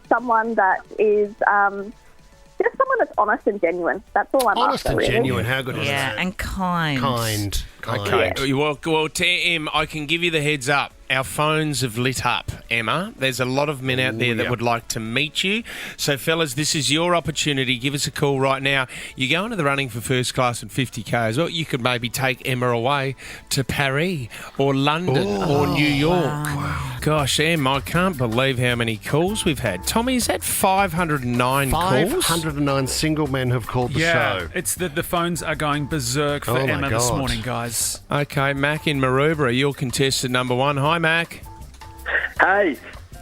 someone that is just someone that's honest and genuine. That's all I'm Honest after, and really. genuine, how good is Yeah, that? and kind. Kind. Okay. Well, Em, I can give you the heads up. Our phones have lit up, Emma. There's a lot of men out there that would like to meet you. So, fellas, this is your opportunity. Give us a call right now. You go into the running for first class and 50k as well. You could maybe take Emma away to Paris or London or New York. Wow. Gosh, Em, I can't believe how many calls we've had. Tommy, is that 509 calls? 509 single men have called the show. It's the phones are going berserk for Oh, my Emma this God. morning, guys. Okay, Mac in Maroubra, you're contestant number 1. Hi, Mac. Hey.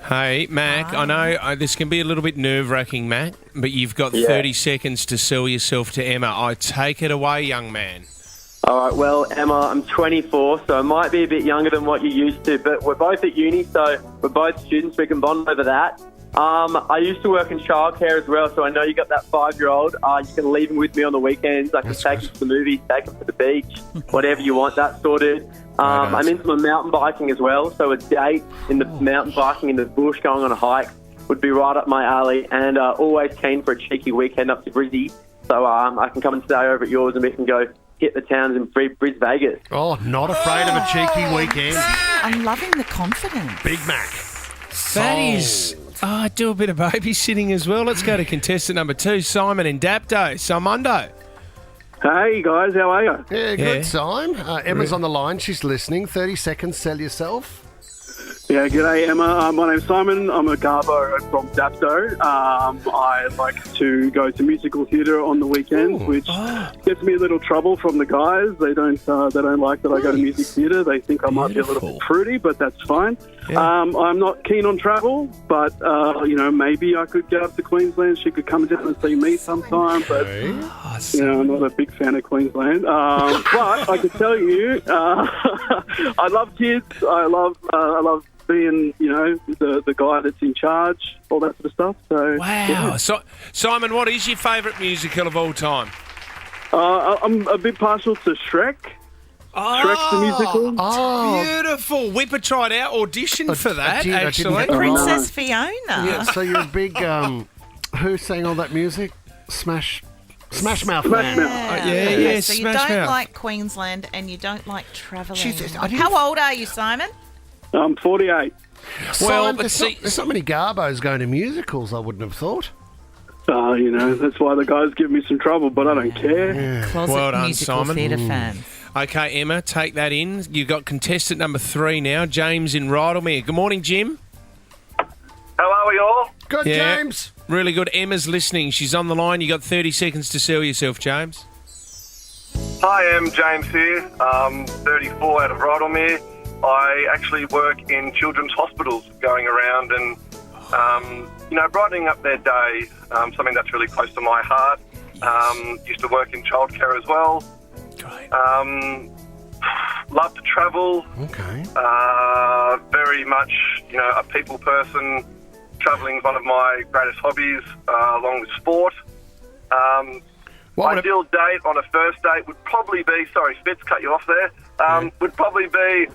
Hey, Mac. I know this can be a little bit nerve-wracking, Mac, but you've got 30 seconds to sell yourself to Emma. I take it away, young man. All right, well, Emma, I'm 24, so I might be a bit younger than what you're used to, but we're both at uni, so we're both students. We can bond over that. I used to work in childcare as well, so I know you got that 5-year-old. You can leave him with me on the weekends. I can take him to the movies, take him to the beach, whatever you want, that sorted. I'm into my mountain biking as well, so a date in the mountain biking in the bush, going on a hike, would be right up my alley, and always keen for a cheeky weekend up to Brizzy. So I can come and stay over at yours and we can go hit the towns in Bris Vegas. Oh, not afraid of a cheeky weekend. I'm loving the confidence. Big Mac. That is... I do a bit of babysitting as well. Let's go to contestant number 2, Simon in Dapto. Simondo. Hey, guys, how are you? Yeah, good, Simon. Emma's on the line. She's listening. 30 seconds, sell yourself. Yeah, g'day Emma. My name's Simon. I'm a garbo from Dapto. I like to go to musical theatre on the weekends, which gets me a little trouble from the guys. They don't like that I go to music theatre. They think I might be a little bit prudy, but that's fine. Yeah. I'm not keen on travel, but maybe I could get up to Queensland. She could come down and see me sometime, but I'm not a big fan of Queensland. But I can tell you, I love kids. I love being, the guy that's in charge, all that sort of stuff. So, Wow. yeah. So, Simon, what is your favourite musical of all time? I'm a bit partial to Shrek. Shrek's the musical. Beautiful. Whipper tried our audition for that, I didn't actually. get the Princess Fiona. Yeah, so you're a big... who sang all that music? Smash Mouth. Yeah. So you Smash don't Mouth. like Queensland and you don't like travelling. Jesus, I didn't- How old are you, Simon? I'm 48. Well, there's not many garbos going to musicals, I wouldn't have thought. That's why the guys give me some trouble, but I don't care. Closet Well done, musical Simon. theatre fan. Okay, Emma, take that in. You've got contestant number 3 now, James in Rydalmere. Good morning, Jim. How are we all? Good, Yeah. James. Really good. Emma's listening. She's on the line. You got 30 seconds to sell yourself, James. Hi, I'm James here. 34 out of Rydalmere. I actually work in children's hospitals, going around and, brightening up their day, something that's really close to my heart. Used to work in childcare as well. Love to travel. Okay. Very much, a people person. Travelling is one of my greatest hobbies, along with sport. Ideal date on a first date would probably be, sorry, Spitz, cut you off there, would probably be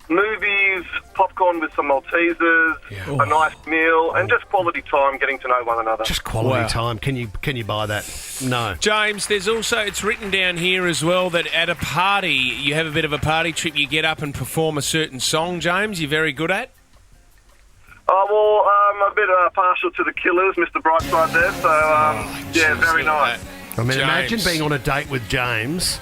movies, popcorn with some Maltesers, a nice meal, and just quality time getting to know one another. Just quality time. Can you buy that? No. James, there's also, it's written down here as well that at a party, you have a bit of a party trip, you get up and perform a certain song, James, you're very good at? I'm a bit partial to the Killers, Mr. Brightside there, so, very nice. I mean, James. imagine being on a date with James,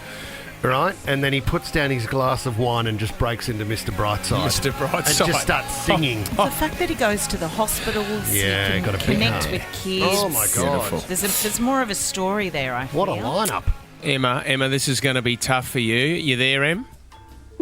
right? And then he puts down his glass of wine and just breaks into Mr. Brightside. Mr. Brightside. And just starts singing. The fact that he goes to the hospitals, Yeah, you got can a big connect heart. with kids. Oh, my God. There's more of a story there, I feel. What a lineup. Emma, this is going to be tough for you. You there, Em?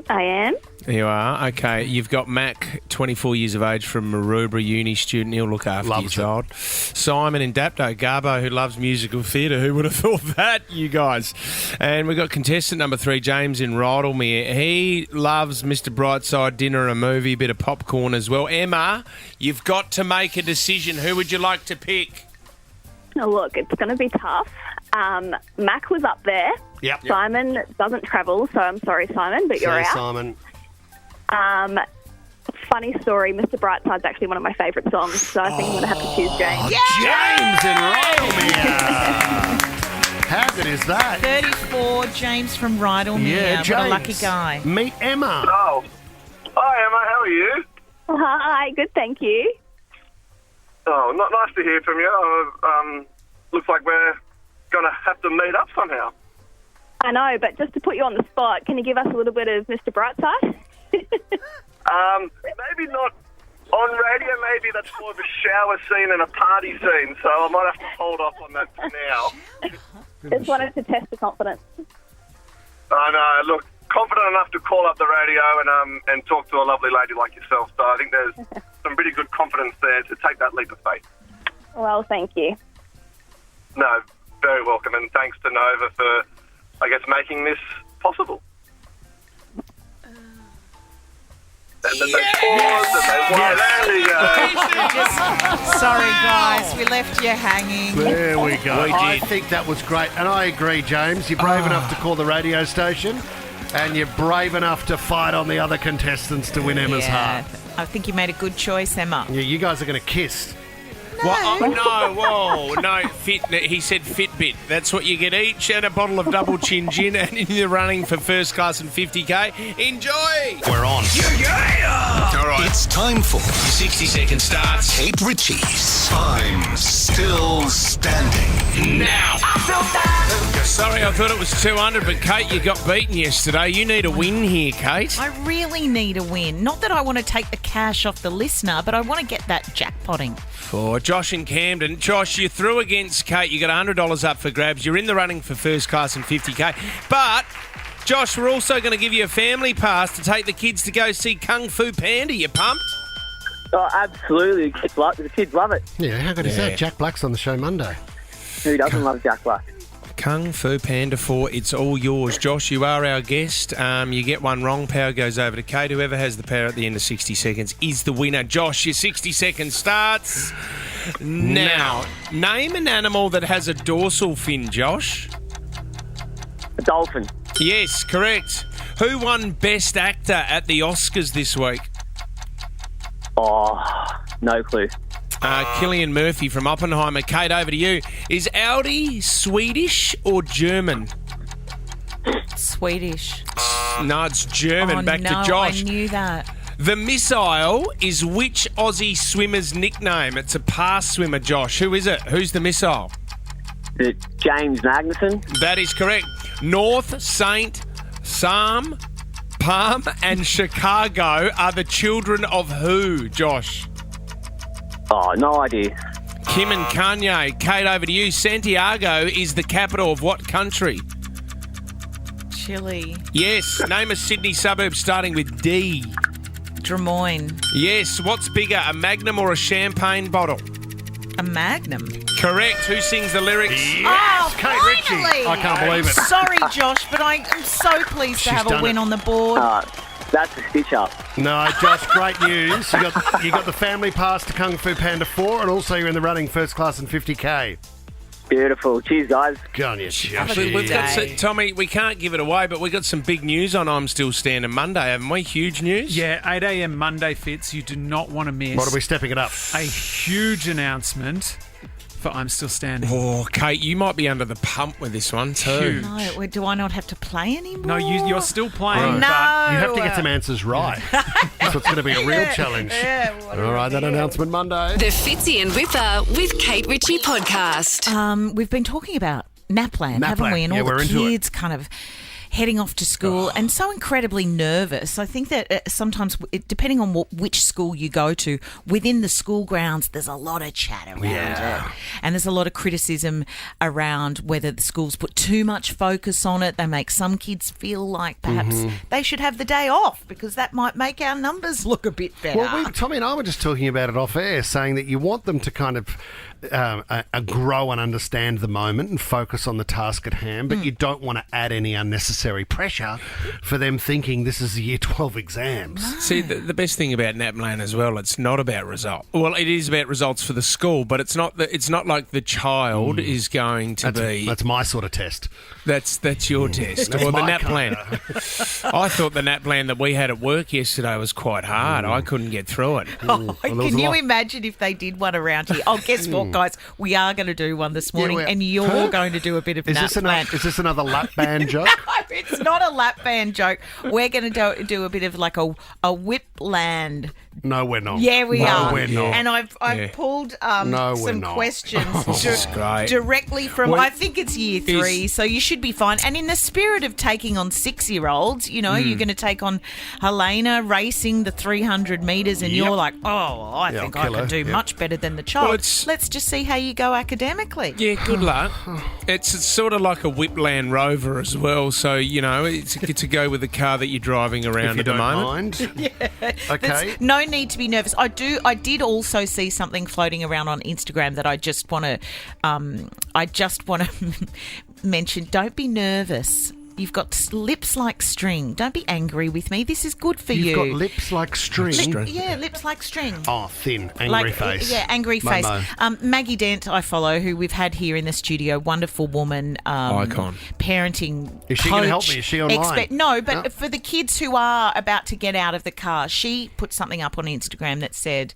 I am. You are? Okay. You've got Mac, 24 years of age, from Maroubra Uni student. He'll look after your child. Simon in Dapto, Garbo, who loves musical theatre. Who would have thought that, you guys? And we've got contestant number 3, James in Rydalmere. He loves Mr. Brightside, dinner, a movie, a bit of popcorn as well. Emma, you've got to make a decision. Who would you like to pick? Oh, look, it's going to be tough. Mac was up there. Yep. Simon doesn't travel, so I'm sorry, Simon, but you're Sorry, out. Simon. Funny story, Mr. Brightside's actually one of my favourite songs, so I think I'm going to have to choose James. James in Rydalmere. How good is that? 34, James from Rydalmere. Yeah, What a lucky James. guy. Meet Emma. Oh. Hi, Emma. How are you? Hi, good, thank you. Oh, not nice to hear from you. Looks like we're going to have to meet up somehow. I know, but just to put you on the spot, can you give us a little bit of Mr. Brightside? Maybe not on radio. Maybe that's more of a shower scene and a party scene, so I might have to hold off on that for now. Just wanted to test the confidence. I know. Look, confident enough to call up the radio and talk to a lovely lady like yourself, so I think there's some pretty good confidence there to take that leap of faith. Well, thank you. No, very welcome, and thanks to Nova for, I guess, making this possible. And then they paused and they won. There you go. Sorry, guys, we left you hanging. There we go. We I did. think that was great. And I agree, James. You're brave enough to call the radio station and you're brave enough to fight on the other contestants to win Emma's Yeah, heart. I think you made a good choice, Emma. Yeah, you guys are going to kiss. He said Fitbit. That's what you get each, and a bottle of double chin gin, and you're running for first class and 50k. Enjoy! We're on. Yeah! All right. It's time for 60-second starts. Kate Ritchie's I'm Still Standing. Now. Sorry, I thought it was 200, but Kate, you got beaten yesterday. You need a win here, Kate. I really need a win. Not that I want to take the cash off the listener, but I want to get that jackpotting. For Josh in Camden. Josh, you're through against Kate. You got $100 up for grabs. You're in the running for first class and 50K. But, Josh, we're also going to give you a family pass to take the kids to go see Kung Fu Panda. You pumped? Oh, absolutely. The kids love it. Yeah, how good is that? Jack Black's on the show Monday. Who doesn't love Jack Black? Kung Fu Panda 4, it's all yours. Josh, you are our guest. You get one wrong, power goes over to Kate. Whoever has the power at the end of 60 seconds is the winner. Josh, your 60 seconds starts now. Name an animal that has a dorsal fin, Josh. A dolphin. Yes, correct. Who won Best Actor at the Oscars this week? Oh, no clue. Cillian Murphy from Oppenheimer. Kate, over to you. Is Audi Swedish or German? Swedish. No, it's German. Oh, Back no, to Josh. I knew that. The missile is which Aussie swimmer's nickname? It's a pass swimmer, Josh. Who is it? Who's the missile? James Magnuson. That is correct. North, Saint, Sam, Palm and Chicago are the children of who, Josh? Oh, no idea. Kim and Kanye. Kate, over to you. Santiago is the capital of what country? Chile. Yes. Name a Sydney suburb starting with D. Des Moines. Yes. What's bigger, a Magnum or a champagne bottle? A Magnum. Correct. Who sings the lyrics? Yes, Oh, Kate finally! Ritchie. I can't believe it. Sorry, Josh, but I am so pleased to She's have a done win it. on the board. That's a stitch up. No, Josh, great news. You got the family pass to Kung Fu Panda 4, and also you're in the running first class and 50K. Beautiful. Cheers, guys. Good on you, Josh. We've got Tommy, we can't give it away, but we've got some big news on I'm Still Standing Monday, haven't we? Huge news. Yeah, 8 a.m. Monday, Fitz. You do not want to miss. What are we stepping it up? A huge announcement for I'm Still Standing. Oh, Kate, you might be under the pump with this one too. Huge. No, do I not have to play anymore? No, you're still playing. No. But You have to get some answers right. So it's going to be a real challenge. All right, that announcement Monday. The Fitzy and Whipper with Kate Ritchie podcast. We've been talking about Napland, haven't we? And Yeah, all we're the into it. kids kind of heading off to school and so incredibly nervous. I think that sometimes, depending on which school you go to, within the school grounds, there's a lot of chat around it. And there's a lot of criticism around whether the schools put too much focus on it. They make some kids feel like perhaps they should have the day off because that might make our numbers look a bit better. Well, Tommy and I were just talking about it off air, saying that you want them to kind of grow and understand the moment and focus on the task at hand, but you don't want to add any unnecessary pressure for them thinking this is the Year 12 exams. See, the best thing about NAPLAN as well, it's not about results. Well, it is about results for the school, but it's not like the child is going to be... That's my sort of test. That's your test. That's Or the my NAPLAN. I thought the NAPLAN that we had at work yesterday was quite hard. I couldn't get through it. Can you imagine if they did one around here? Oh, guess what, guys? We are going to do one this morning, and you're going to do a bit of Is this another lap band joke? No, it's not a lap band joke. We're going to do a bit of like a whipland. No, we're not. Yeah, we are. No, we're not. And I've pulled some questions directly from, I think it's Year 3, so you should be fine. And in the spirit of taking on 6-year-olds, you know, you're going to take on Helena racing the 300 metres, and you're like, I think I can do much better than the child. Well, let's just see how you go academically. Yeah, good luck. It's sort of like a Whipland Rover as well, so, you know, it's to go with the car that you're driving around If you at the don't moment. mind. Okay. There's no need to be nervous. I did also see something floating around on Instagram that I just want to mention. Don't be nervous. You've got lips like string. Don't be angry with me. This is good for you. You've got lips like string. Lips like string. Oh, thin, angry face. Yeah, angry face. Maggie Dent, I follow, who we've had here in the studio. Wonderful woman. Icon. Parenting. Is she going to help me? Is she online? No, but for the kids who are about to get out of the car, she put something up on Instagram that said,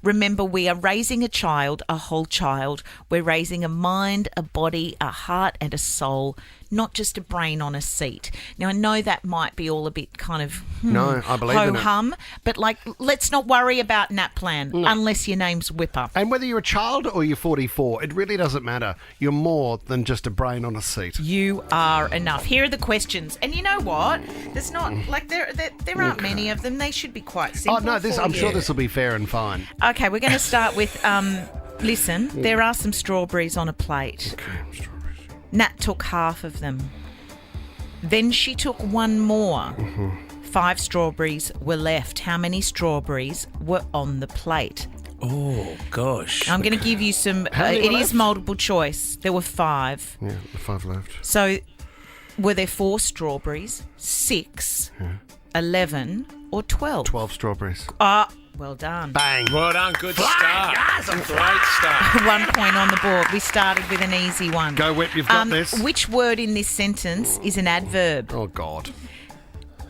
remember, we are raising a child, a whole child. We're raising a mind, a body, a heart and a soul. not just a brain on a seat. Now, I know that might be all a bit kind of No, I believe in it. ho-hum, but like, let's not worry about NAPLAN unless your name's Whipper. And whether you're a child or you're 44, it really doesn't matter. You're more than just a brain on a seat. You are enough. Here are the questions. And you know what? There's not, like, there aren't many of them. They should be quite simple. Oh, no, I'm sure this will be fair and fine. Okay, we're going to start with, listen, there are some strawberries on a plate. Okay, strawberries. Nat took half of them. Then she took one more. 5 strawberries were left. How many strawberries were on the plate? Oh, gosh. I'm going to give you some... it is multiple choice. There were 5. Yeah, 5 left. So, were there 4 strawberries, 6, 11, or 12? 12 strawberries. Well done. Bang. Well done. Good start. Great start. 1 point on the board. We started with an easy one. Go, Whip, you've got this. Which word in this sentence is an adverb? Oh, God.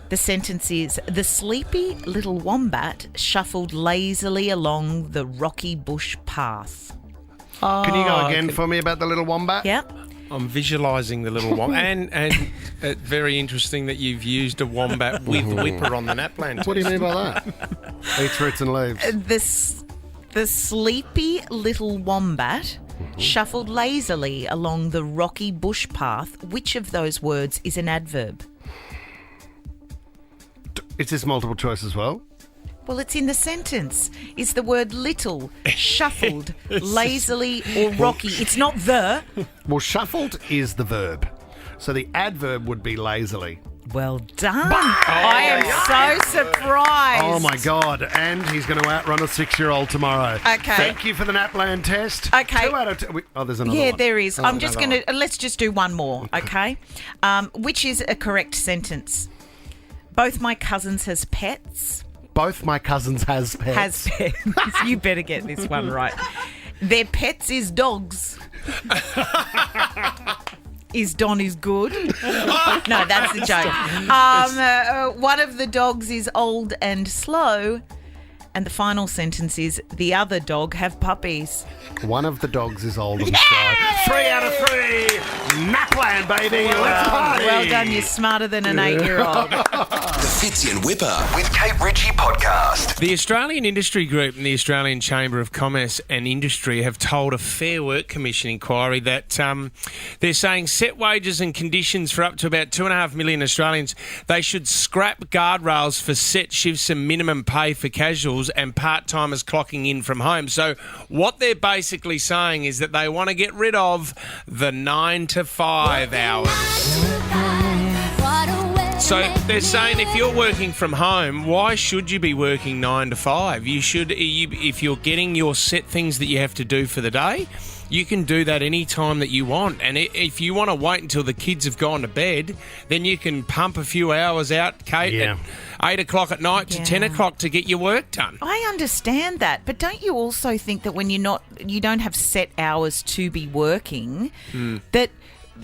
The sentence is, the sleepy little wombat shuffled lazily along the rocky bush path. Can you go again for me about the little wombat? Yep. I'm visualising the little wombat. and very interesting that you've used a wombat with Whipper on the NAPLAN test. What do you mean by that? Eats roots and leaves. The sleepy little wombat shuffled lazily along the rocky bush path. Which of those words is an adverb? Is this multiple choice as well? Well, it's in the sentence. Is the word little, shuffled, lazily, or rocky? It's not the. Well, shuffled is the verb. So the adverb would be lazily. Well done. I am so surprised. Oh, my God. And he's going to outrun a 6-year-old tomorrow. Okay. Thank you for the NAPLAN test. Okay. 2 out of 10. Oh, there's another Yeah, one. there is. Oh, I'm just going another to... Let's just do one more, okay? Which is a correct sentence? Both my cousins has pets. Both my cousins has pets. Has pets. You better get this one right. Their pets is dogs. Is Don is good? No, that's a joke. One of the dogs is old and slow. And the final sentence is, the other dog have puppies. One of the dogs is old and slow. 3 out of 3. NAPLAN, baby. Let's party. Well done. You're smarter than an 8-year-old. The Fitzy and Whipper with Kate Ritchie podcast. The Australian Industry Group and the Australian Chamber of Commerce and Industry have told a Fair Work Commission inquiry that they're saying set wages and conditions for up to about 2.5 million Australians. They should scrap guardrails for set shifts and minimum pay for casuals and part-timers clocking in from home. So what they're basically saying is that they want to get rid of the 9 to 5 hours. So they're saying if you're working from home, why should you be working 9 to 5? You should, if you're getting your set things that you have to do for the day, you can do that any time that you want. And if you want to wait until the kids have gone to bed, then you can pump a few hours out, Kate, at 8 o'clock at night to 10 o'clock to get your work done. I understand that, but don't you also think that when you don't have set hours to be working, that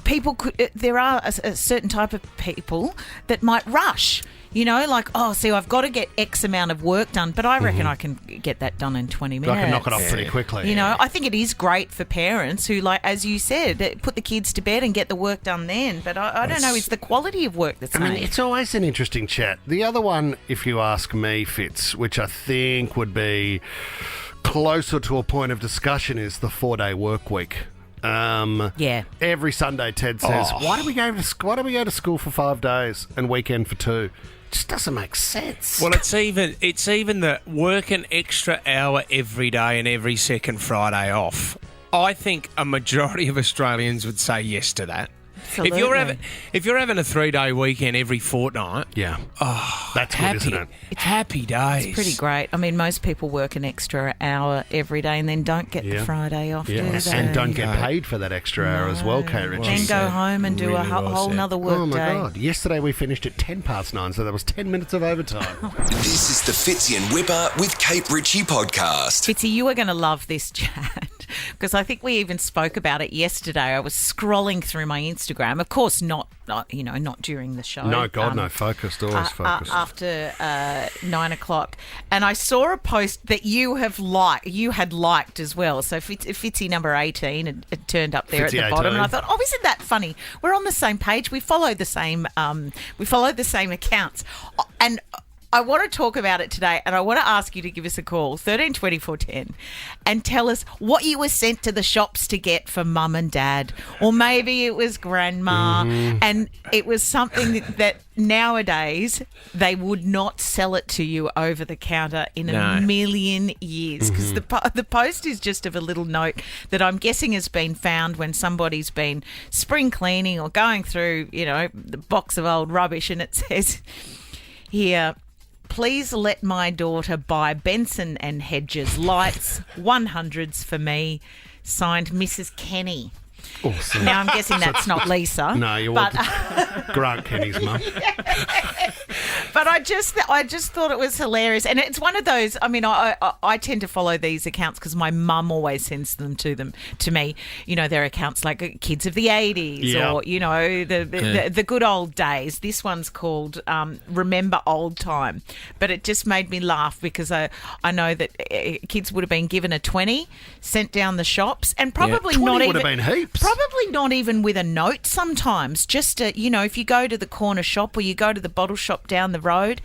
people could, there are a certain type of people that might rush, you know, like, oh, see, I've got to get X amount of work done, but I reckon I can get that done in 20 minutes. I can knock it off pretty quickly. You know, I think it is great for parents who, like, as you said, put the kids to bed and get the work done then, but I don't know, it's the quality of work that's I mean, it's always an interesting chat. The other one, if you ask me, Fitz, which I think would be closer to a point of discussion, is the 4-day work week. Every Sunday, Ted says, "Why do we go to school for 5 days and weekend for 2? It just doesn't make sense." Well, it's even the work an extra hour every day and every second Friday off. I think a majority of Australians would say yes to that. Absolutely. If you're having a 3-day weekend every fortnight, that's happy, good, isn't it? It's happy days. It's pretty great. I mean, most people work an extra hour every day and then don't get the Friday off, do they? And don't get paid for that extra hour as well, Kate Ritchie. Then go home and do a whole nother work day. Oh, my God. Yesterday we finished at 9:10, so there was 10 minutes of overtime. This is the Fitzy and Whipper with Kate Ritchie podcast. Fitzy, you are going to love this chat. because I think we even spoke about it yesterday. I was scrolling through my Instagram, of course, not during the show. No, God, no, focused, always focused. After 9 o'clock, and I saw a post that you had liked as well. So Fitzy number 18 had turned up there Fitzy at the bottom, 18. and I thought, isn't that funny? We're on the same page. We follow the same. We follow the same accounts, and I want to talk about it today, and I want to ask you to give us a call, 13 24 10, and tell us what you were sent to the shops to get for mum and dad, or maybe it was grandma, and it was something that nowadays they would not sell it to you over the counter in a million years, because the post is just of a little note that I'm guessing has been found when somebody's been spring cleaning or going through, the box of old rubbish, and it says here, please let my daughter buy Benson and Hedges lights, 100s for me, signed Mrs. Kenny. Awesome. Now, I'm guessing that's not Lisa. No, you want Grant Kenny's mum. But I just thought it was hilarious. And it's one of those, I mean, I tend to follow these accounts because my mum always sends them to me. They're accounts like Kids of the 80s or, the good old days. This one's called Remember Old Time. But it just made me laugh because I know that kids would have been given a 20, sent down the shops, and probably not even... would have been heaps. Probably not even with a note sometimes. Just, if you go to the corner shop or you go to the bottle shop down the road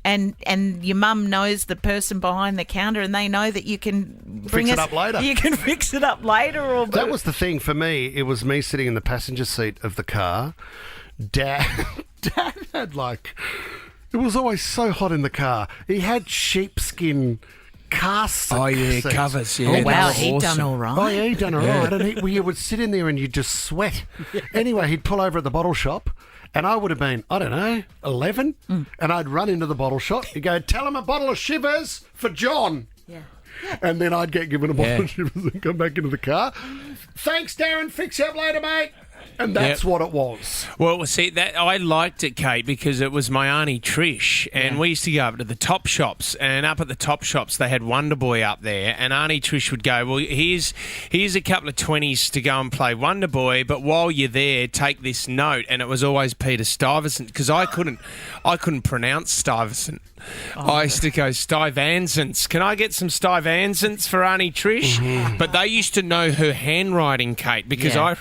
and your mum knows the person behind the counter and they know that you can Fix it up later. You can fix it up later. Or that was the thing for me. It was me sitting in the passenger seat of the car. Dad had it was always so hot in the car. He had sheepskin car seats. Covers. Yeah, oh, wow, he'd awesome. Done all right. Oh, yeah, he'd done all right. And you would sit in there and you'd just sweat. Anyway, he'd pull over at the bottle shop and I would have been, 11, and I'd run into the bottle shop. He'd go, tell him a bottle of Shivers for John. Yeah. And then I'd get given a bottle of Shivers and come back into the car. Thanks, Darren. Fix you up later, mate. And that's what it was. Well, see, that I liked it, Kate, because it was my Auntie Trish, and we used to go up to the top shops, and up at the top shops they had Wonder Boy up there, and Auntie Trish would go, well, here's a couple of 20s to go and play Wonder Boy, but while you're there, take this note, and it was always Peter Stuyvesant, because I couldn't pronounce Stuyvesant. I used to go Stuyvesants. Can I get some Stuyvesants for Auntie Trish? But they used to know her handwriting, Kate, because I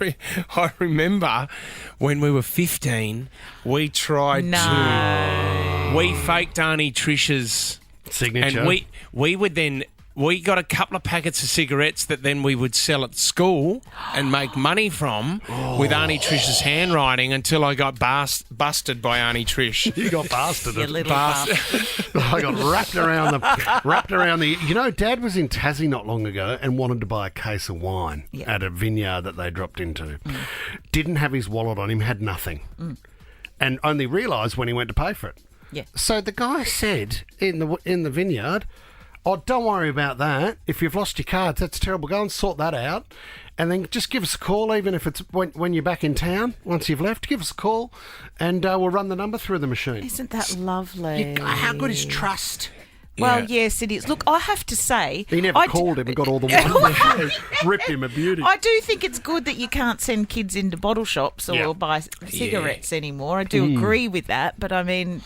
remember when we were 15, we tried to... We faked Auntie Trish's signature. And we would then... We got a couple of packets of cigarettes that then we would sell at school and make money from with Auntie Trish's handwriting until I got busted by Auntie Trish. You got bastarded. You little bastard. I got wrapped around the... Dad was in Tassie not long ago and wanted to buy a case of wine at a vineyard that they dropped into. Didn't have his wallet on him, had nothing. And only realised when he went to pay for it. Yeah. So the guy said in the vineyard... Oh, don't worry about that. If you've lost your cards, that's terrible. Go and sort that out. And then just give us a call, even if it's when you're back in town. Once you've left, give us a call and we'll run the number through the machine. Isn't that lovely? How good is trust? Well, yes, it is. Look, I have to say... He never called him and got all the wine. Ripped him a beauty. I do think it's good that you can't send kids into bottle shops or buy cigarettes anymore. I do agree with that, but I mean,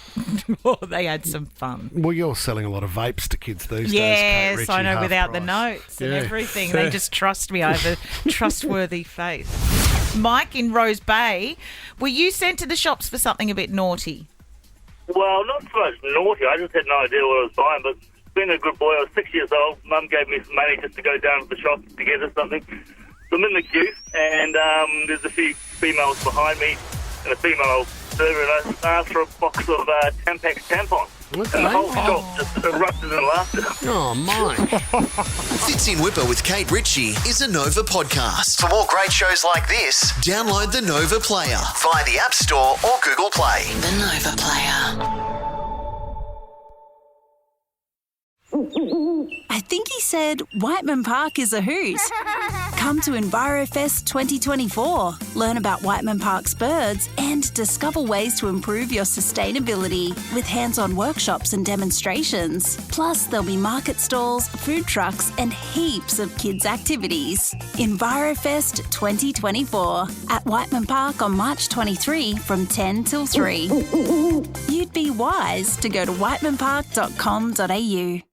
they had some fun. Well, you're selling a lot of vapes to kids these days. Yes, Kate Ritchie, I know, without price. the notes and everything. They just trust me. I have a trustworthy face. Mike in Rose Bay, were you sent to the shops for something a bit naughty? Well, not so much naughty. I just had no idea what I was buying, but being a good boy, I was 6 years old. Mum gave me some money just to go down to the shop to get her something. So I'm in the queue, and there's a few females behind me, and a female server, and I asked for a box of Tampax tampons. Okay. And the whole shop just erupted in laughter. Oh, my. Fits in Whipper with Kate Ritchie is a Nova podcast. For more great shows like this, download the Nova Player via the App Store or Google Play. The Nova Player. At think he said Whiteman Park is a hoot. Come to EnviroFest 2024. Learn about Whiteman Park's birds and discover ways to improve your sustainability with hands-on workshops and demonstrations. Plus, there'll be market stalls, food trucks and heaps of kids' activities. EnviroFest 2024 at Whiteman Park on March 23 from 10 till 3. You'd be wise to go to whitemanpark.com.au.